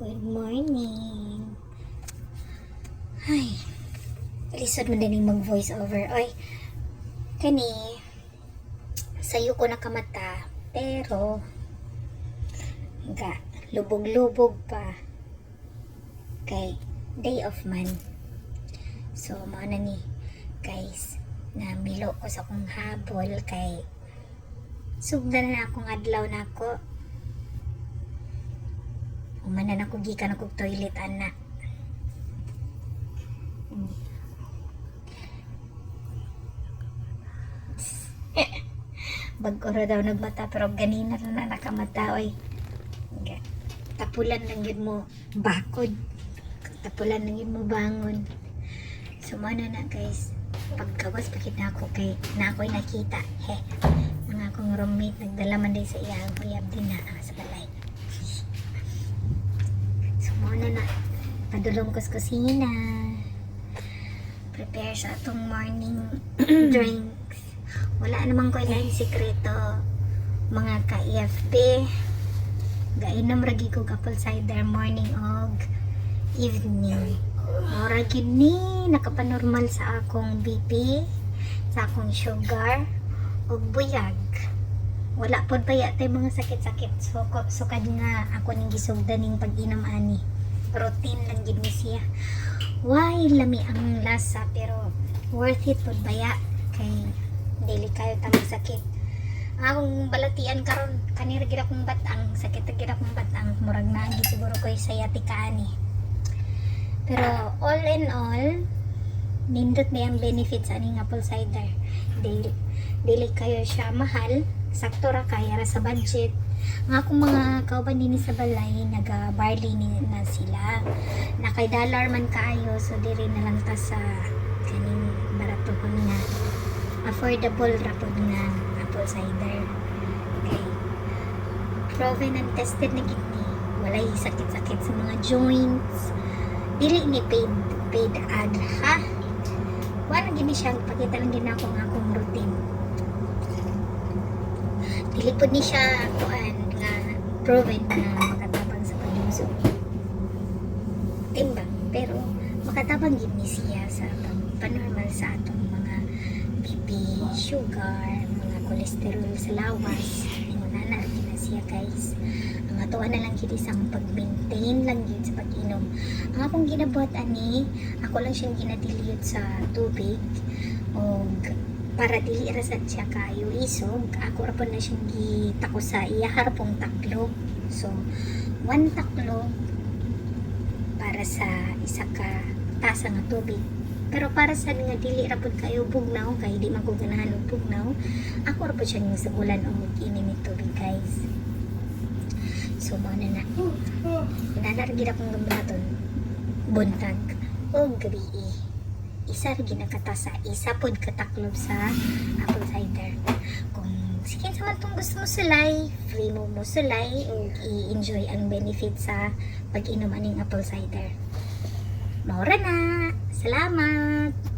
Good morning. Ay, lisod mo din mag-voice over. Oy, kani, sayo ko nakamata, pero, lubog-lubog pa. Kay, day of man. So, mauna ni, guys, na milo ko sa kong habol, kay, sugdan na akong adlaw na ako. Umanan ako gikan ako toilet ana. Bagora daw nagmata pero ganina na nakamata oy. Tapulan lang yun mo bakod. Tapulan lang yun mo bangon. So mana na guys. Pagkawas pakit na ako kay na ako'y nakita. Ang akong roommate nagdala man din sa iyang uyab din na sa balay. Muna na, padulong ko sa kusina, prepare sa atong morning drinks. Wala namang ko ilang sikreto, mga ka-EFP, gainom ragi ko apple cider morning og evening. Mura gid ni nakapanormal sa akong BP, sa akong sugar og buyag. Wala pod pa yata mga sakit-sakit. So kad nga ako ning gisugdan ning pag-inom ani. Routine lang gid ni siya. Why lami ang lasa pero worth it pod baya kay dili kayo ta sakit. Akong balatian karon kanira gid akong batang, sakit gid akong batang, murag na gid siguro ko sciatica ani. Pero all in all, nindot may ang benefits aning apple cider. Dili kayo siya mahal, sakto ra kaya ra sa budget. Ang akong mga kauban din sa balay, naga-barley na sila. Nakay dollar man kaayo, so diri na lang ta sa kaning barato ko nga affordable ra pod nga apple cider. Okay. Proven and tested na gid ni. Walay sakit-sakit sa mga joints. Dili ni paid ad ha. Wala gini siya, pakita lang din ako ng akong routine. Dili po ni siya kuan nga proven na makatabang sa pag-uso. Timbang, pero makatabang gid ni siya sa panormal sa atong mga BP, sugar, mga cholesterol sa lawas. Wala na rin na siya guys. Ang atuan na lang gid isang pag-maintain lang gid sa pag-inom. Ang akong ginabuhat ani, ako lang siyang ginadiliyot sa tubig o para dili ra sad siya kayo isog. Ako ra po na siyang gitako sa iya harapong taklog. So 1 taklog para sa isa ka tasa nga tubig. Pero para sa nga dili ra pud kayo bugnaw kay di man ko ganahan og bugnaw, ako ra po siyang sugulan og inim tubig guys. So mao na na. Nanargid akong gamaton buntag o gabi. Isa rin ginakatasa, isa pod kataklob sa apple cider. Kung sige sa man itong gusto mo sulay, free mo sulay o i-enjoy ang benefit sa pag-inom aning apple cider. Maura na! Salamat!